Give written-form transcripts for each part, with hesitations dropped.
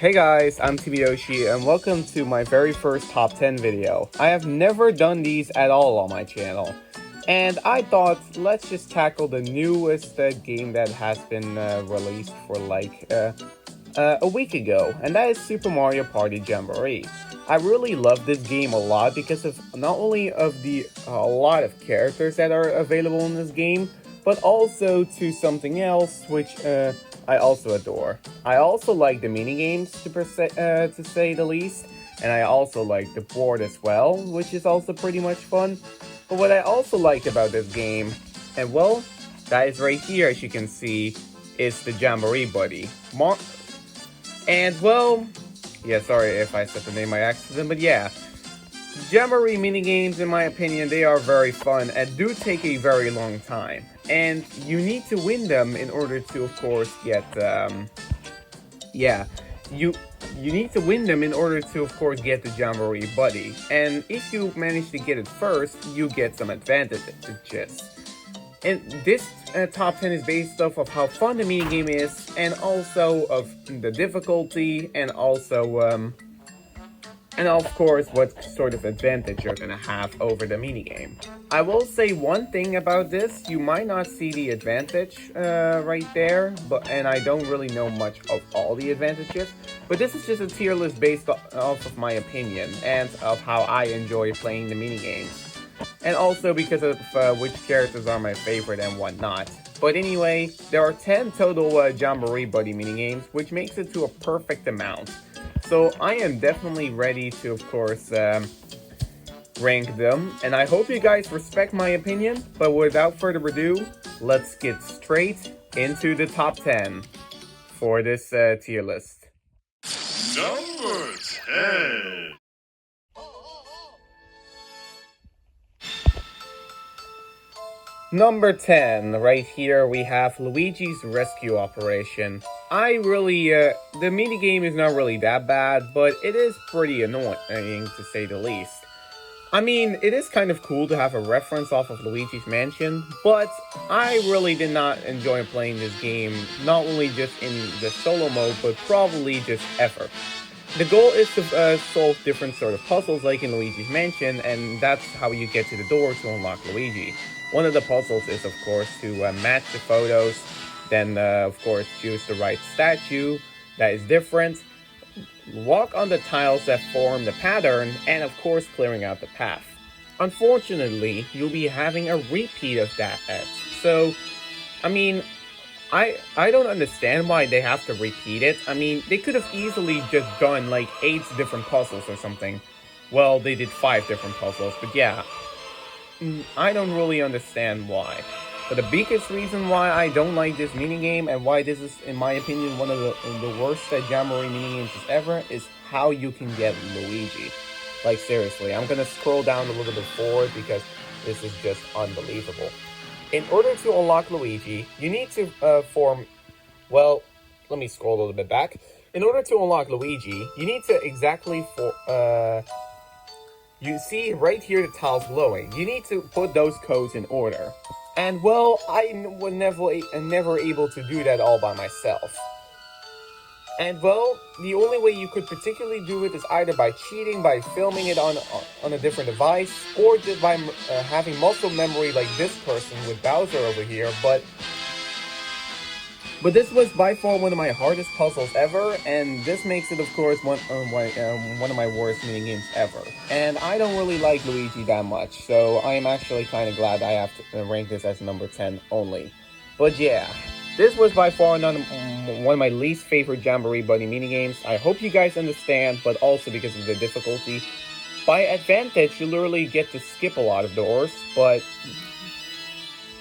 Hey guys, I'm Yoshi and welcome to my very first top 10 video. I have never done these at all on my channel. And I thought, let's just tackle the newest game that has been released for a week ago. And that is Super Mario Party Jamboree. I really love this game a lot because of not only of the a lot of characters that are available in this game, but also to something else which I also adore. I also like the minigames to say the least, and I also like the board as well, which is also pretty much fun. But what I also like about this game, and well, that is right here as you can see, is the Jamboree buddy. And well, yeah, sorry if I said the name by accident, but yeah. Jamboree minigames, in my opinion, they are very fun and do take a very long time. And you need to win them in order to, of course, get, you need to win them in order to, of course, get the Jamboree buddy. And if you manage to get it first, you get some advantages. And this top 10 is based off of how fun the minigame is, and also of the difficulty, and also, and of course, what sort of advantage you're gonna have over the minigame. I will say one thing about this, you might not see the advantage right there, and I don't really know much of all the advantages, but this is just a tier list based off of my opinion, and of how I enjoy playing the minigames. And also because of which characters are my favorite and whatnot. But anyway, there are 10 total Jamboree buddy minigames, which makes it to a perfect amount. So I am definitely ready to, of course, rank them. And I hope you guys respect my opinion. But without further ado, let's get straight into the top 10 for this tier list. Number 10. Number 10, right here we have Luigi's Rescue Operation. I really, the minigame is not really that bad, but it is pretty annoying to say the least. I mean, it is kind of cool to have a reference off of Luigi's Mansion, but I really did not enjoy playing this game, not only just in the solo mode, but probably just ever. The goal is to solve different sort of puzzles like in Luigi's Mansion, and that's how you get to the door to unlock Luigi. One of the puzzles is, of course, to match the photos, then, of course, choose the right statue that is different, walk on the tiles that form the pattern, and, of course, clearing out the path. Unfortunately, you'll be having a repeat of that, so, I mean, I don't understand why they have to repeat it. I mean, they could have easily just done, like, 8 different puzzles or something. Well, they did 5 different puzzles, but yeah. I don't really understand why. But the biggest reason why I don't like this minigame and why this is, in my opinion, one of the worst Jamboree minigames ever is how you can get Luigi. Like, seriously, I'm gonna scroll down a little bit forward because this is just unbelievable. In order to unlock Luigi, you need to well, let me scroll a little bit back. In order to unlock Luigi, you need to you see right here the tiles glowing. You need to put those codes in order. And well, I was never able to do that all by myself. And well, the only way you could particularly do it is either by cheating, by filming it on a different device, or just by having muscle memory like this person with Bowser over here, but this was by far one of my hardest puzzles ever, and this makes it, of course, one of my worst minigames ever. And I don't really like Luigi that much, so I am actually kind of glad I have to rank this as number 10 only. But yeah, this was by far one of my least favorite Jamboree buddy minigames. I hope you guys understand, but also because of the difficulty. By advantage, you literally get to skip a lot of doors, but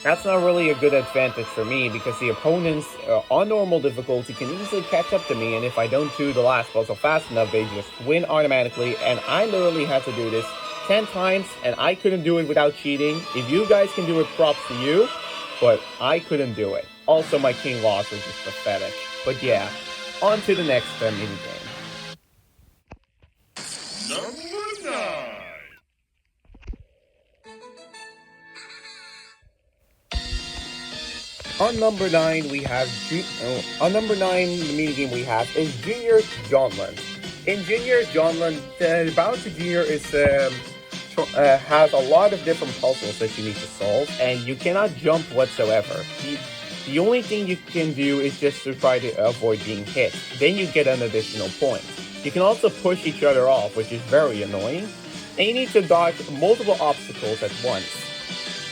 that's not really a good advantage for me because the opponents on normal difficulty can easily catch up to me, and if I don't do the last puzzle fast enough, they just win automatically, and I literally had to do this 10 times, and I couldn't do it without cheating. If you guys can do it, props to you, but I couldn't do it. Also, my king loss was just pathetic. But yeah, on to the next minigame. Number 9. on number 9 we have on number 9 the minigame we have is Junior Jauntlet. In Junior Jauntlet, Bowser Jr. is has a lot of different puzzles that you need to solve, and you cannot jump whatsoever. The only thing you can do is just to try to avoid being hit. Then you get an additional point. You can also push each other off, which is very annoying. And you need to dodge multiple obstacles at once.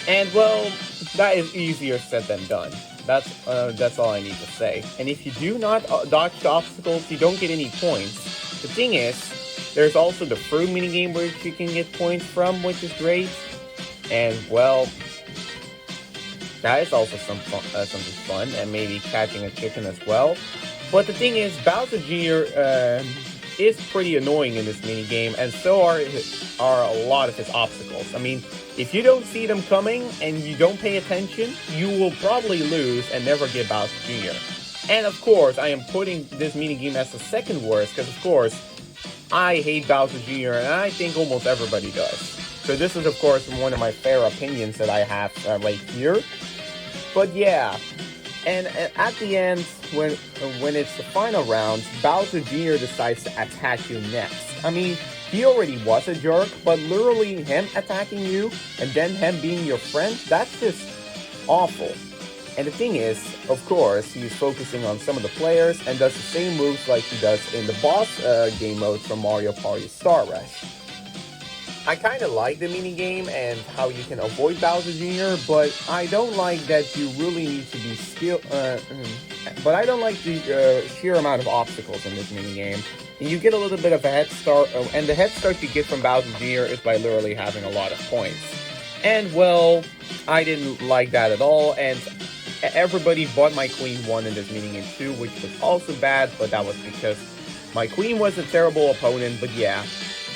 And well, that is easier said than done. That's all I need to say. And if you do not dodge the obstacles, you don't get any points. The thing is, there's also the fruit minigame where you can get points from, which is great. And well, that is also something fun, and maybe catching a chicken as well. But the thing is, Bowser Jr. Is pretty annoying in this minigame, and so are a lot of his obstacles. I mean, if you don't see them coming and you don't pay attention, you will probably lose and never get Bowser Jr. And of course, I am putting this minigame as the second worst, because of course, I hate Bowser Jr. and I think almost everybody does. So this is of course one of my fair opinions that I have right here. But yeah, and at the end, when it's the final round, Bowser Jr. decides to attack you next. I mean, he already was a jerk, but literally him attacking you and then him being your friend, that's just awful. And the thing is, of course, he's focusing on some of the players and does the same moves like he does in the boss game mode from Mario Party Star Rush. I kind of like the minigame and how you can avoid Bowser Jr., but I don't like that you really need to be skilled. But I don't like the sheer amount of obstacles in this minigame. And you get a little bit of a head start, and the head start you get from Bowser Jr. is by literally having a lot of points. And well, I didn't like that at all, and everybody but my queen won in this minigame too, which was also bad, but that was because my queen was a terrible opponent. But yeah,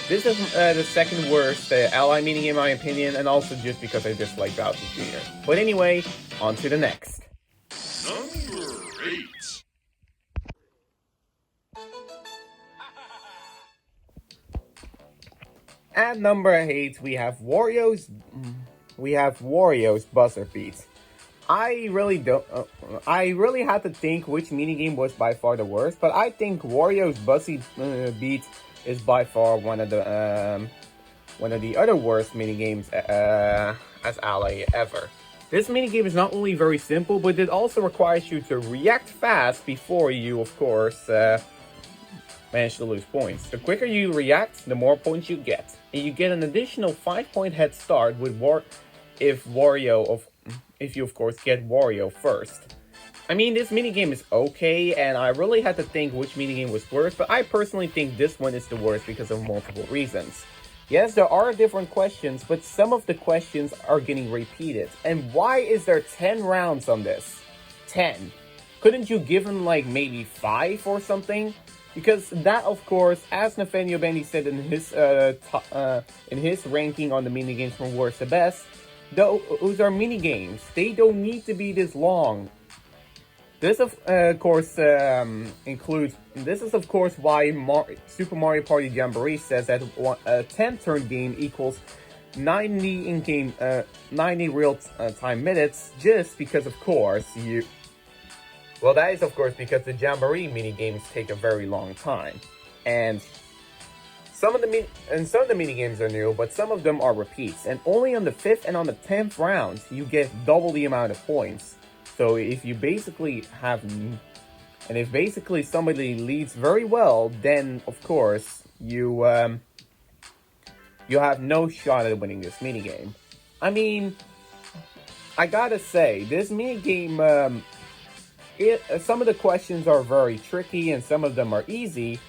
this is the second worst ally minigame in my opinion, and also just because I dislike Bowser Jr. But anyway, on to the next. Number 8. At number 8, we have Wario's Buzzer Beat. I really had to think which minigame was by far the worst, but I think Wario's Buzzy Beat is by far one of the other worst minigames as ally ever. This minigame is not only very simple, but it also requires you to react fast before you, of course, manage to lose points. The quicker you react, the more points you get. And you get an additional 5-point head start with if you of course get Wario first. I mean, this minigame is okay, and I really had to think which minigame was worse, but I personally think this one is the worst because of multiple reasons. Yes, there are different questions, but some of the questions are getting repeated. And why is there 10 rounds on this? 10. Couldn't you give him like maybe 5 or something? Because that, of course, as Nathaniel Bendy said in his ranking on the minigames from worst to best, those are minigames. They don't need to be this long. This, of course, This is, of course, why Super Mario Party Jamboree says that a 10-turn game equals 90 in-game, 90 real-time minutes, just because, of course, Well, that is, of course, because the Jamboree minigames take a very long time, and some of the minigames are new, but some of them are repeats, and only on the 5th and on the 10th rounds you get double the amount of points. So if you basically if somebody leads very well, then of course you have no shot at winning this minigame. I mean, I gotta say, this minigame, some of the questions are very tricky and some of them are easy,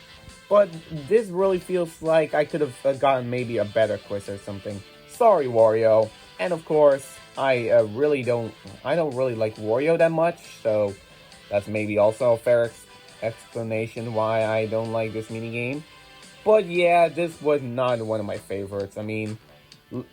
but this really feels like I could have gotten maybe a better quiz or something. Sorry, Wario. And of course, I don't really like Wario that much, so that's maybe also a fair explanation why I don't like this minigame. But yeah, this was not one of my favorites. I mean,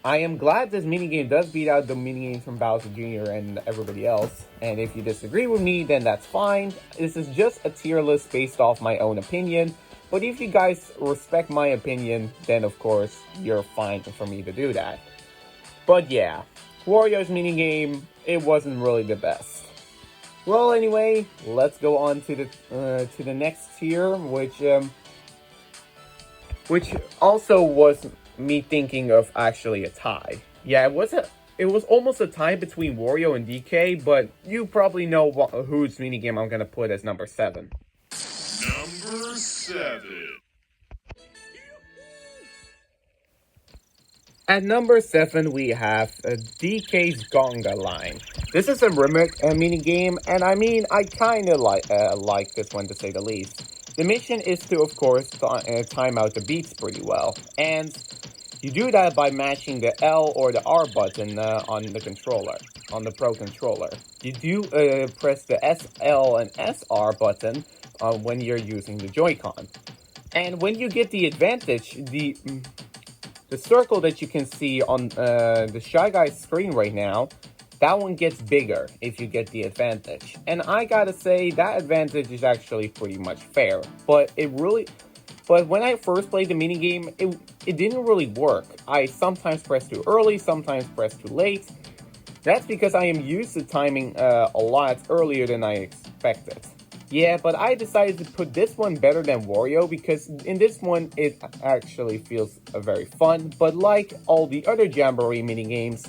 I am glad this minigame does beat out the minigames from Bowser Jr. and everybody else. And if you disagree with me, then that's fine. This is just a tier list based off my own opinion. But if you guys respect my opinion, then of course, you're fine for me to do that. But yeah, Wario's minigame, it wasn't really the best. Well, anyway, let's go on to the next tier, which also was me thinking of actually a tie. Yeah, it was almost a tie between Wario and DK, but you probably know whose minigame I'm gonna put as number 7. Number 7. At number 7, we have DK's Konga line. This is a remake minigame, and I mean, I kind of like this one to say the least. The mission is to, of course, time out the beats pretty well, and you do that by mashing the L or the R button on the controller, on the Pro controller. You do press the SL and SR button when you're using the Joy-Con. And when you get the advantage, the circle that you can see on the Shy Guy's screen right now, that one gets bigger if you get the advantage. And I gotta say, that advantage is actually pretty much fair. But when I first played the minigame, it didn't really work. I sometimes press too early, sometimes press too late. That's because I am used to timing a lot earlier than I expected. Yeah, but I decided to put this one better than Wario because in this one it actually feels very fun, but like all the other Jamboree minigames,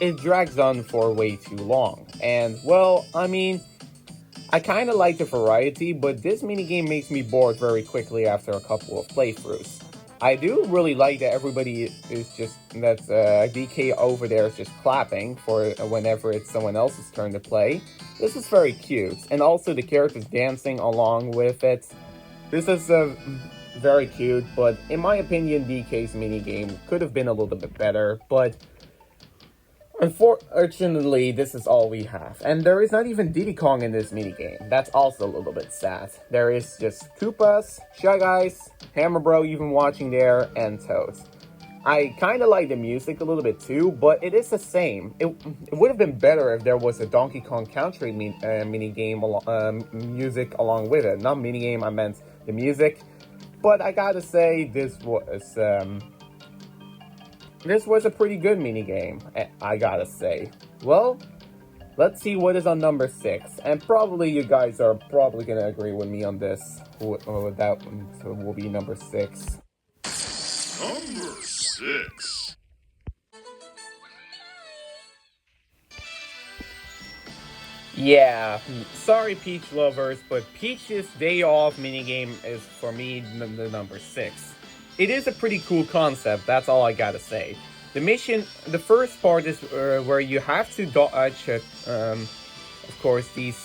it drags on for way too long. And well, I mean, I kinda like the variety, but this minigame makes me bored very quickly after a couple of playthroughs. I do really like that everybody DK over there is just clapping for whenever it's someone else's turn to play. This is very cute, and also the characters dancing along with it. This is very cute, but in my opinion, DK's minigame could have been a little bit better, but unfortunately, this is all we have. And there is not even Diddy Kong in this minigame. That's also a little bit sad. There is just Koopas, Shy Guys, Hammer Bro even watching there, and Toad. I kind of like the music a little bit too, but it is the same. It would have been better if there was a Donkey Kong Country minigame music along with it. Not minigame, I meant the music. But I gotta say, this was a pretty good minigame, I gotta say. Well, let's see what is on number 6. And probably you guys are probably gonna agree with me on this. That will be number 6. Number 6. Yeah, sorry Peach lovers, but Peach's Day Off minigame is for me the number 6. It is a pretty cool concept, that's all I gotta say. The mission, the first part is where you have to dodge, of course, these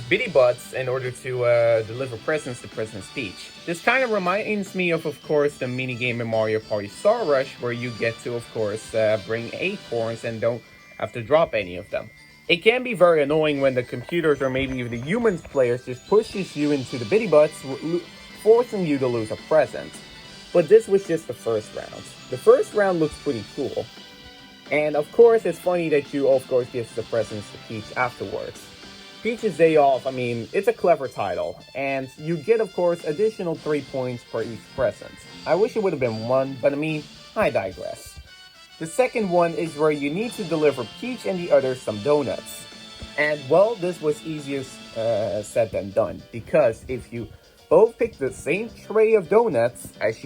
bitty butts in order to deliver presents to Princess Peach. This kind of reminds me of course, the minigame in Mario Party Star Rush, where you get to, of course, bring acorns and don't have to drop any of them. It can be very annoying when the computers or maybe even the humans players just pushes you into the bitty butts, forcing you to lose a present. But this was just the first round. The first round looks pretty cool. And of course, it's funny that you, of course, give the presents to Peach afterwards. Peach's Day Off, I mean, it's a clever title. And you get, of course, additional 3 points per each present. I wish it would have been 1, but I mean, I digress. The second one is where you need to deliver Peach and the others some donuts. And well, this was easier said than done. Because if you both pick the same tray of donuts, as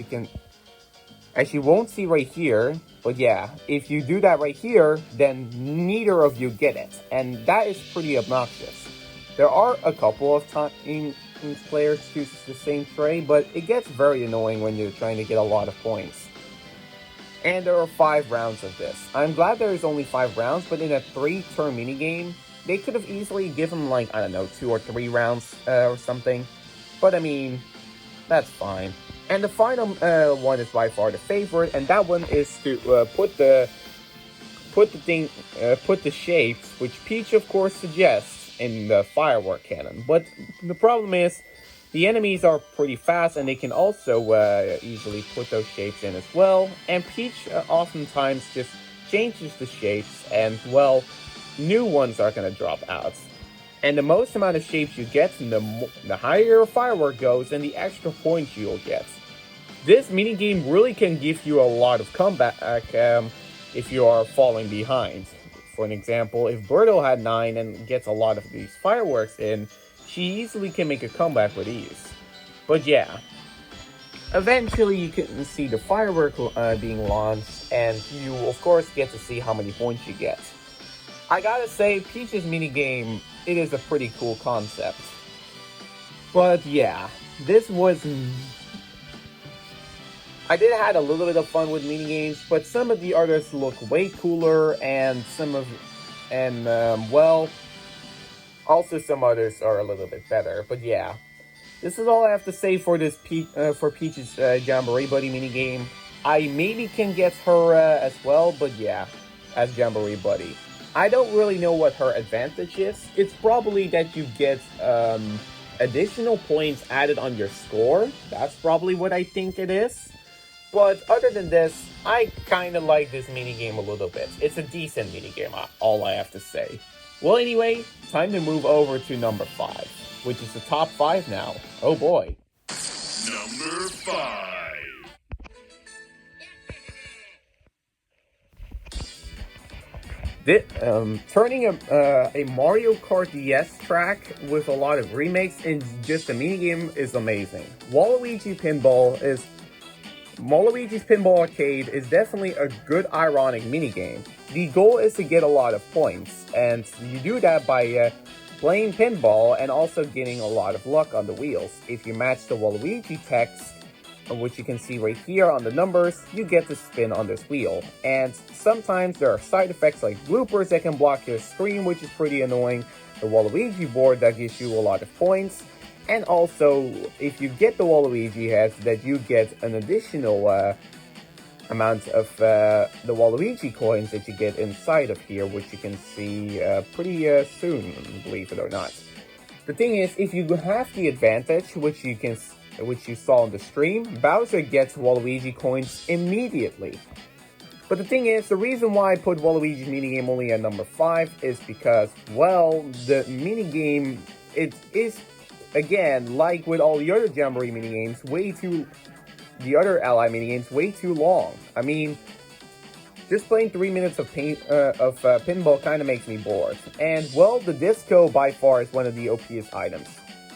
you won't see right here, but yeah, if you do that right here, then neither of you get it, and that is pretty obnoxious. There are a couple of times players choose the same tray, but it gets very annoying when you're trying to get a lot of points. And there are 5 rounds of this. I'm glad there is only 5 rounds, but in a 3-turn minigame, they could have easily given like, I don't know, 2 or 3 rounds or something. But I mean, that's fine. And the final one is by far the favorite, and that one is to put the shapes, which Peach of course suggests, in the firework cannon. But the problem is, the enemies are pretty fast, and they can also easily put those shapes in as well. And Peach oftentimes just changes the shapes, and well, new ones are gonna drop out. And the most amount of shapes you get, the higher your firework goes, and the extra points you'll get. This minigame really can give you a lot of comeback if you are falling behind. For an example, if Birdo had 9 and gets a lot of these fireworks in, she easily can make a comeback with ease. But yeah, eventually you can see the firework being launched, and you of course get to see how many points you get. I gotta say, Peach's minigame, it is a pretty cool concept. But yeah, this was... I did have a little bit of fun with minigames, but some of the others look way cooler, and well, also some others are a little bit better. But yeah, this is all I have to say for this for Peach's Jamboree Buddy minigame. I maybe can get her as well, but yeah, as Jamboree Buddy. I don't really know what her advantage is. It's probably that you get additional points added on your score. That's probably what I think it is. But other than this, I kind of like this minigame a little bit. It's a decent minigame, all I have to say. Well, anyway, time to move over to number 5, which is the top 5 now. Oh boy. Number 5. Turning a Mario Kart DS track with a lot of remakes in just a minigame is amazing. Waluigi's Pinball Arcade is definitely a good ironic minigame. The goal is to get a lot of points, and you do that by playing pinball and also getting a lot of luck on the wheels. If you match the Waluigi text, which you can see right here on the numbers, you get to spin on this wheel. And sometimes there are side effects like bloopers that can block your screen, which is pretty annoying. The Waluigi board that gives you a lot of points. And also, if you get the Waluigi heads, that you get an additional amount of the Waluigi coins that you get inside of here, which you can see pretty soon, believe it or not. The thing is, if you have the advantage, which you saw on the stream, Bowser gets Waluigi coins immediately. But the thing is, the reason why I put Waluigi's minigame only at number 5 is because, well, the minigame, it is, again, like with all the other Jamboree minigames, the other ally minigames, way too long. I mean, just playing 3 minutes of pinball kind of makes me bored. And, well, the disco by far is one of the OPest items.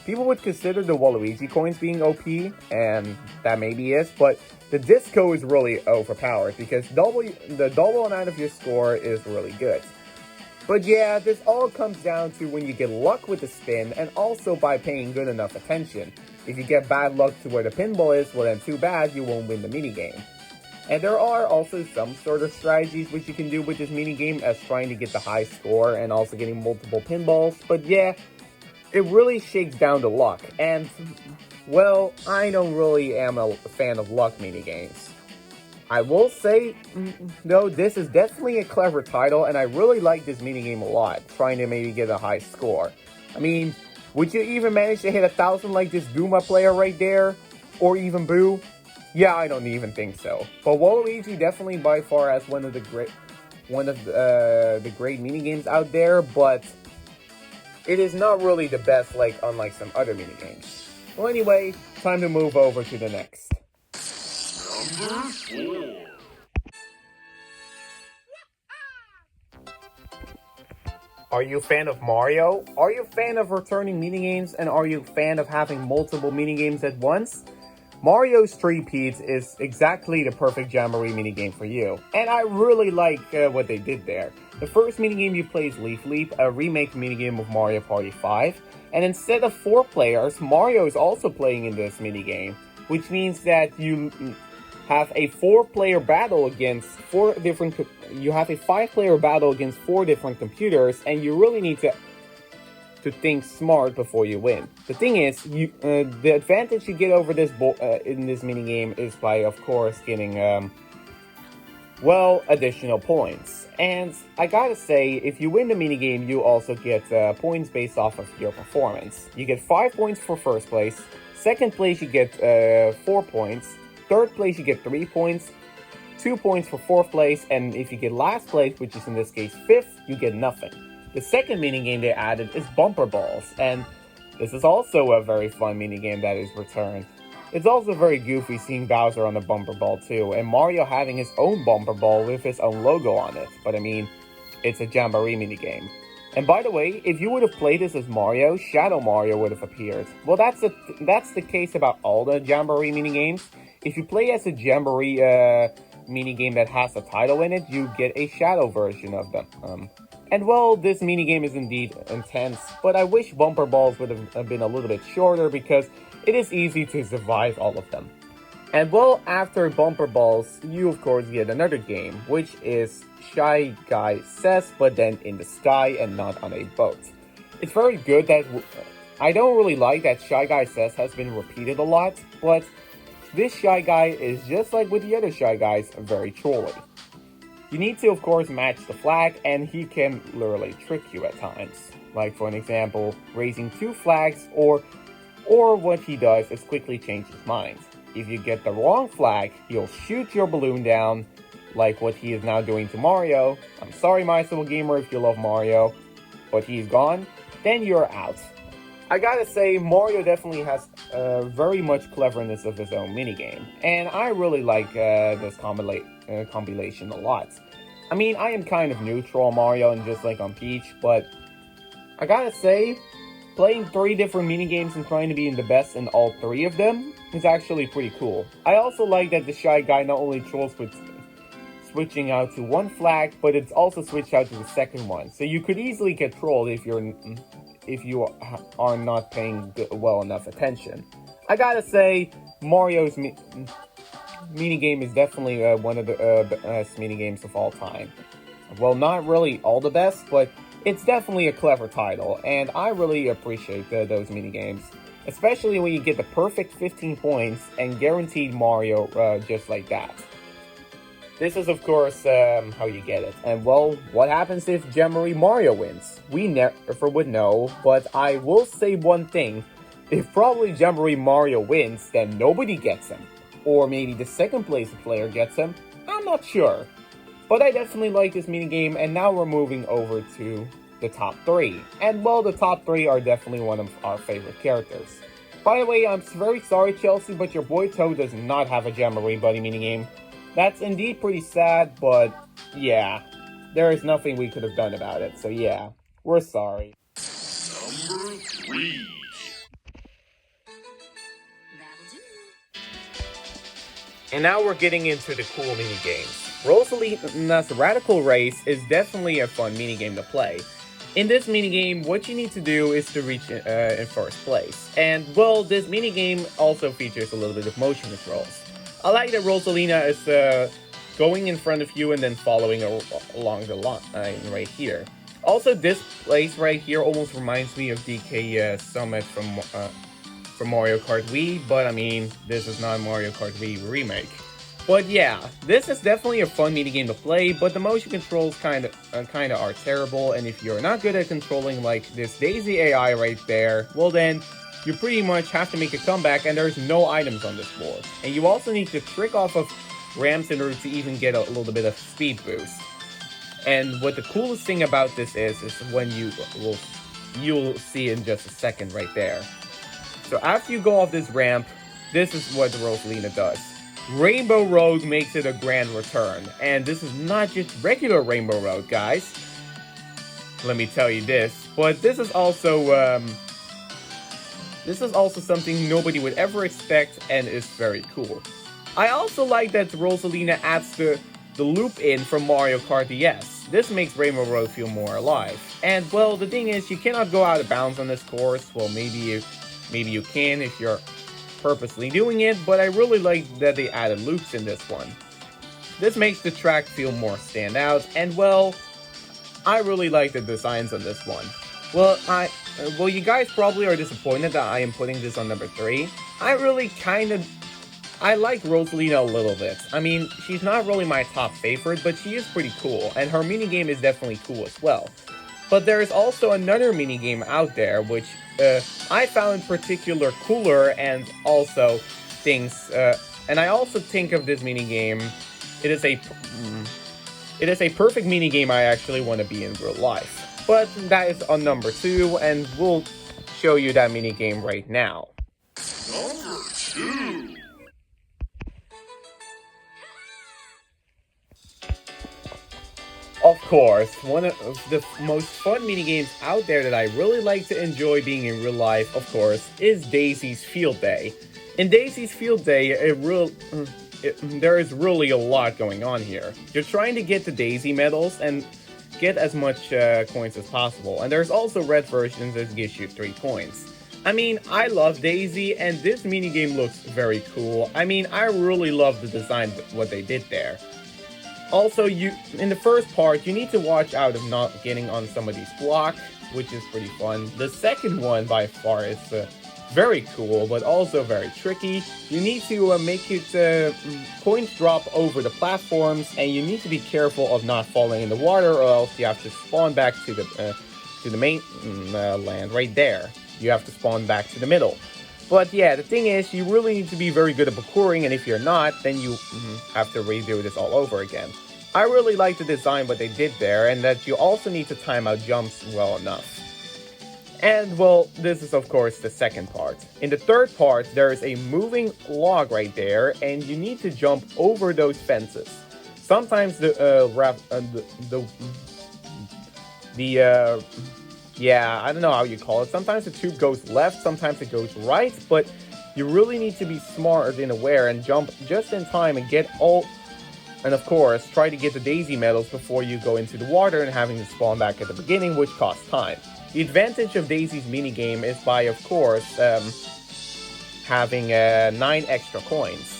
People would consider the Waluigi coins being OP, and that maybe is, but the disco is really overpowered because the double amount of your score is really good. But yeah, this all comes down to when you get luck with the spin, and also by paying good enough attention. If you get bad luck to where the pinball is, well then too bad, you won't win the minigame. And there are also some sort of strategies which you can do with this minigame as trying to get the high score and also getting multiple pinballs, but yeah, it really shakes down to luck, and, well, I don't really am a fan of luck minigames. I will say, though, this is definitely a clever title, and I really like this minigame a lot, trying to maybe get a high score. I mean, would you even manage to hit 1,000 like this Goomba player right there? Or even Boo? Yeah, I don't even think so. But Waluigi definitely by far has one of the great minigames out there, but it is not really the best, like unlike some other minigames. Well, anyway, time to move over to the next. Number 4. Are you a fan of Mario? Are you a fan of returning minigames? And are you a fan of having multiple minigames at once? Mario's Three-Peat is exactly the perfect Jamboree minigame for you. And I really like what they did there. The first minigame you play is Leaf Leap, a remake minigame of Mario Party 5. And instead of 4 players, Mario is also playing in this minigame, which means that you have a 4-player battle against 4 different... You have a 5-player battle against 4 different computers, and you really need to think smart before you win. The thing is, the advantage you get over this in this minigame is by, of course, getting, well, additional points. And I gotta say, if you win the minigame, you also get points based off of your performance. You get 5 points for first place, second place you get 4 points, third place you get 3 points, 2 points for fourth place, and if you get last place, which is in this case 5th, you get nothing. The second minigame they added is Bumper Balls, and this is also a very fun minigame that is returned. It's also very goofy seeing Bowser on the Bumper Ball too, and Mario having his own Bumper Ball with his own logo on it. But I mean, It's a Jamboree minigame. And by the way, if you would have played this as Mario, Shadow Mario would have appeared. Well, that's the case about all the Jamboree minigames. If you play as a Jamboree minigame that has a title in it, you get a Shadow version of them. And well, this minigame is indeed intense, but I wish Bumper Balls would have been a little bit shorter because it is easy to survive all of them. And well, after Bumper Balls, you of course get another game, which is Shy Guy Says, but then in the sky and not on a boat. It's very good that I don't really like that Shy Guy Says has been repeated a lot, but this Shy Guy is just like with the other Shy Guys, very trolly. You need to of course match the flag, and he can literally trick you at times. Like for an example, raising 2 flags, or what he does is quickly change his mind. If you get the wrong flag, he'll shoot your balloon down, like what he is now doing to Mario. I'm sorry, my civil gamer, if you love Mario, but he's gone, then you're out. I gotta say, Mario definitely has very much cleverness of his own minigame, and I really like this compilation a lot. I mean, I am kind of neutral on Mario and just like on Peach, but I gotta say, playing 3 different minigames and trying to be the best in all 3 of them is actually pretty cool. I also like that the Shy Guy not only trolls with switching out to 1 flag, but it's also switched out to the second one. So you could easily get trolled if you are not paying well enough attention. I gotta say, Mario's minigame is definitely one of the best minigames of all time. Well, not really all the best, but it's definitely a clever title, and I really appreciate those minigames. Especially when you get the perfect 15 points and guaranteed Mario just like that. This is of course how you get it. And well, what happens if Jamboree Mario wins? We never would know, but I will say one thing. If probably Jamboree Mario wins, then nobody gets him. Or maybe the second place player gets him. I'm not sure. But I definitely like this minigame, and now we're moving over to the top 3. And well, the top 3 are definitely one of our favorite characters. By the way, I'm very sorry, Chelsea, but your boy Toad does not have a Jamboree Buddy minigame. That's indeed pretty sad, but yeah, there is nothing we could have done about it, so yeah, we're sorry. Number 3. And now we're getting into the cool minigames. Rosalina's Radical Race is definitely a fun minigame to play. In this minigame, what you need to do is to reach in first place. And well, this minigame also features a little bit of motion controls. I like that Rosalina is going in front of you and then following along the line right here. Also, this place right here almost reminds me of DK Summit from Mario Kart Wii, but I mean, this is not Mario Kart Wii remake. But yeah, this is definitely a fun minigame to play, but the motion controls kind of are terrible, and if you're not good at controlling like this Daisy AI right there, well then, you pretty much have to make a comeback and there's no items on this board. And you also need to trick off of ramps in order to even get a little bit of speed boost. And what the coolest thing about this is when you'll see in just a second right there. So after you go off this ramp, this is what Rosalina does. Rainbow Road makes it a grand return, and this is not just regular Rainbow Road, guys. Let me tell you this, but this is also something nobody would ever expect, and is very cool. I also like that Rosalina adds the loop in from Mario Kart DS. This makes Rainbow Road feel more alive. And well, the thing is, you cannot go out of bounds on this course. Well, maybe you can if you're purposely doing it, but I really like that they added loops in this one. This makes the track feel more stand out, and well, I really like the designs on this one. Well, you guys probably are disappointed that I am putting this on number 3. I like Rosalina a little bit. I mean, she's not really my top favorite, but she is pretty cool, and her minigame is definitely cool as well. But there is also another minigame out there, which I found in particular cooler, and also things, and I also think of this minigame, it is a perfect minigame I actually want to be in real life. But that is on number 2, and we'll show you that minigame right now. Number 2. Of course, one of the most fun minigames out there that I really like to enjoy being in real life, of course, is Daisy's Field Day. In Daisy's Field Day, there is really a lot going on here. You're trying to get the Daisy medals and get as much coins as possible, and there's also red versions that gives you 3 coins. I mean, I love Daisy, and this minigame looks very cool. I mean, I really love the design, what they did there. Also, in the first part, you need to watch out of not getting on somebody's block, which is pretty fun. The second one, by far, is very cool, but also very tricky. You need to make it coins drop over the platforms, and you need to be careful of not falling in the water, or else you have to spawn back to the main land right there. You have to spawn back to the middle. But yeah, the thing is, you really need to be very good at parkouring, and if you're not, then you have to redo this all over again. I really like the design what they did there, and that you also need to time out jumps well enough. And well, this is of course the second part. In the third part, there is a moving log right there, and you need to jump over those fences. Sometimes yeah, I don't know how you call it. Sometimes the tube goes left, sometimes it goes right, but you really need to be smart and aware and jump just in time and get all... And of course, try to get the Daisy medals before you go into the water and having to spawn back at the beginning, which costs time. The advantage of Daisy's minigame is by, of course, having 9 extra coins.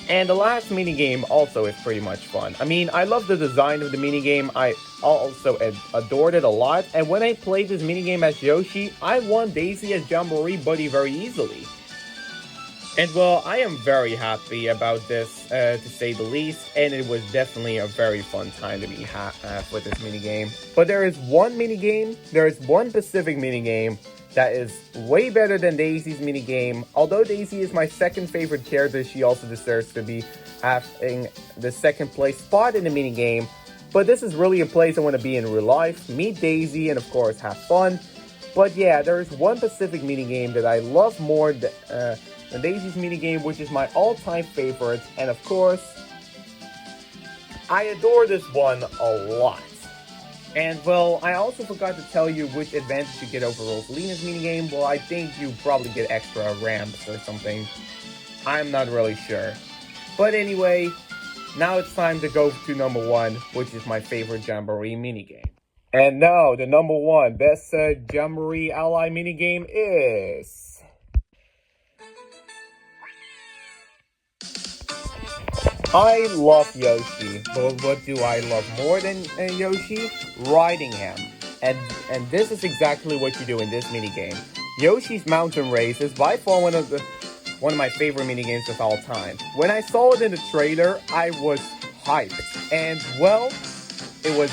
And the last minigame also is pretty much fun. I mean, I love the design of the minigame. I also adored it a lot. And when I played this minigame as Yoshi, I won Daisy as Jamboree Buddy very easily. And well, I am very happy about this, to say the least. And it was definitely a very fun time to be with this minigame. But there is one specific minigame that is way better than Daisy's minigame. Although Daisy is my second favorite character, she also deserves to be having the second place spot in the minigame. But this is really a place I want to be in real life. Meet Daisy and of course have fun. But yeah, there is one specific minigame that I love more than Daisy's minigame, which is my all-time favorite. And of course, I adore this one a lot. And well, I also forgot to tell you which advantage you get over Rosalina's minigame. Well, I think you probably get extra ramps or something. I'm not really sure. But anyway, now it's time to go to number 1, which is my favorite Jamboree minigame. And now, the number 1 best Jamboree ally minigame is... I love Yoshi, but what do I love more than Yoshi? Riding him. And this is exactly what you do in this minigame. Yoshi's Mountain Race is by far one of my favorite minigames of all time. When I saw it in the trailer, I was hyped. And well, it was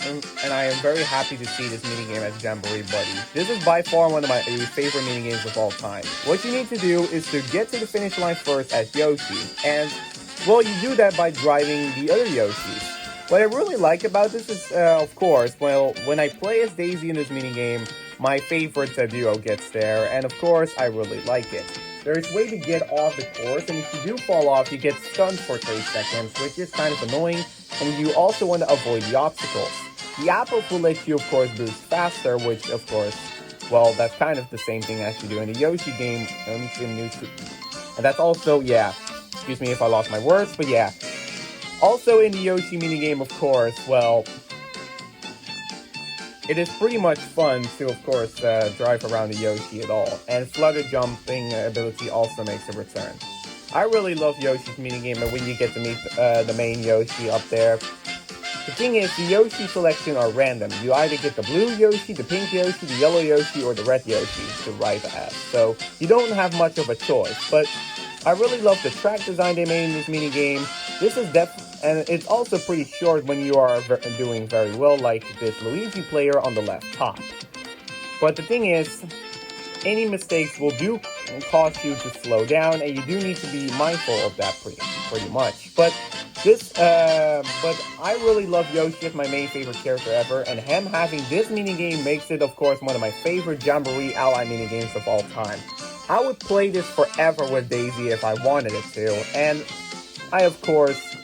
and I am very happy to see this minigame as Jamboree Buddy. This is by far one of my favorite minigames of all time. What you need to do is to get to the finish line first as Yoshi, and well, you do that by driving the other Yoshis. What I really like about this is, of course, well, when I play as Daisy in this minigame, my favorite duo gets there, and of course, I really like it. There is a way to get off the course, and if you do fall off, you get stunned for 3 seconds, which is kind of annoying, and you also want to avoid the obstacles. The apples will let you, of course, boost faster, which, of course, well, that's kind of the same thing as you do in the Yoshi game, and that's also, yeah, excuse me if I lost my words, but yeah. Also in the Yoshi minigame, of course, well, it is pretty much fun to, of course, drive around the Yoshi at all, and flutter jumping ability also makes a return. I really love Yoshi's minigame, and when you get to meet the main Yoshi up there. The thing is, the Yoshi selection are random. You either get the blue Yoshi, the pink Yoshi, the yellow Yoshi, or the red Yoshi to ride as. So you don't have much of a choice, but I really love the track design they made in this minigame. This is and it's also pretty short when you are doing very well, like this Luigi player on the left top. But the thing is, any mistakes will cause you to slow down, and you do need to be mindful of that pretty much. But I really love Yoshi as my main favorite character ever, and him having this minigame makes it, of course, one of my favorite Jamboree ally minigames of all time. I would play this forever with Daisy if I wanted it to, and I, of course,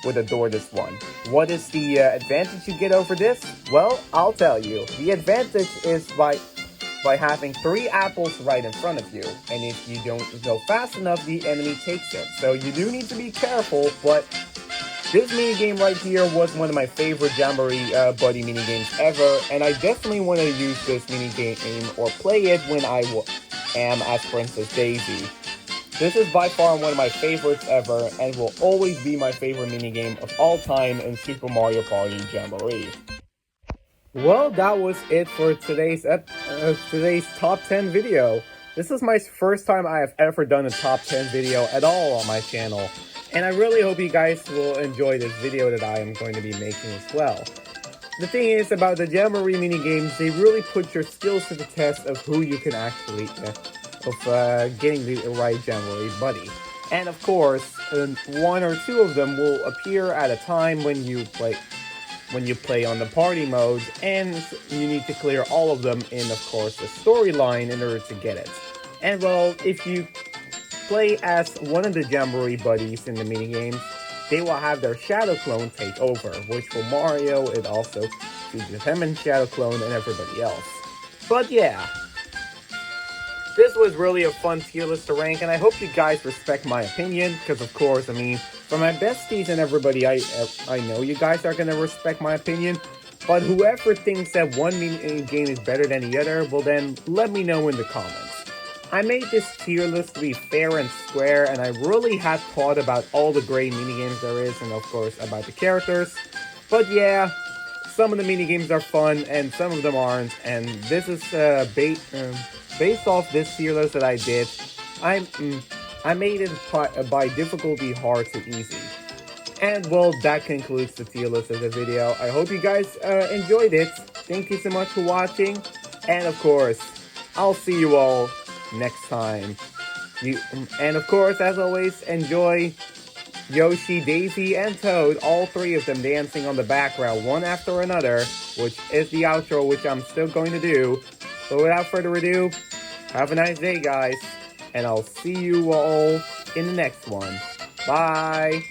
would adore this one. What is the advantage you get over this? Well, I'll tell you. The advantage is by having 3 apples right in front of you, and if you don't go fast enough, the enemy takes it. So you do need to be careful, but this minigame right here was one of my favorite Jamboree buddy minigames ever, and I definitely want to use this minigame or play it when I am as Princess Daisy. This is by far one of my favorites ever, and will always be my favorite minigame of all time in Super Mario Party Jamboree. Well, that was it for today's top 10 video. This is my first time I have ever done a top 10 video at all on my channel. And I really hope you guys will enjoy this video that I am going to be making as well. The thing is about the Jamboree minigames, they really put your skills to the test of who you can actually, getting the right Jamboree buddy. And of course, 1 or 2 of them will appear at a time when you play on the party mode, and you need to clear all of them in, of course, the storyline in order to get it. And well, if you play as one of the Jamboree buddies in the minigames, they will have their Shadow Clone take over, which for Mario, it also features him and Shadow Clone and everybody else. But yeah, this was really a fun tier list to rank, and I hope you guys respect my opinion, because of course, I mean, for my besties and everybody, I know you guys are going to respect my opinion, but whoever thinks that one minigame is better than the other, well then, let me know in the comments. I made this tier list to be fair and square, and I really had thought about all the great minigames there is, and of course about the characters. But yeah, some of the minigames are fun, and some of them aren't, and this is based off this tier list that I did. I made it by difficulty hard to easy. And well, that concludes the tier list of the video. I hope you guys enjoyed it. Thank you so much for watching, and of course, I'll see you all next time. And of course, as always, enjoy Yoshi, Daisy, and Toad, all 3 of them dancing on the background, one after another, which is the outro, which I'm still going to do. But without further ado, have a nice day, guys, and I'll see you all in the next one. Bye!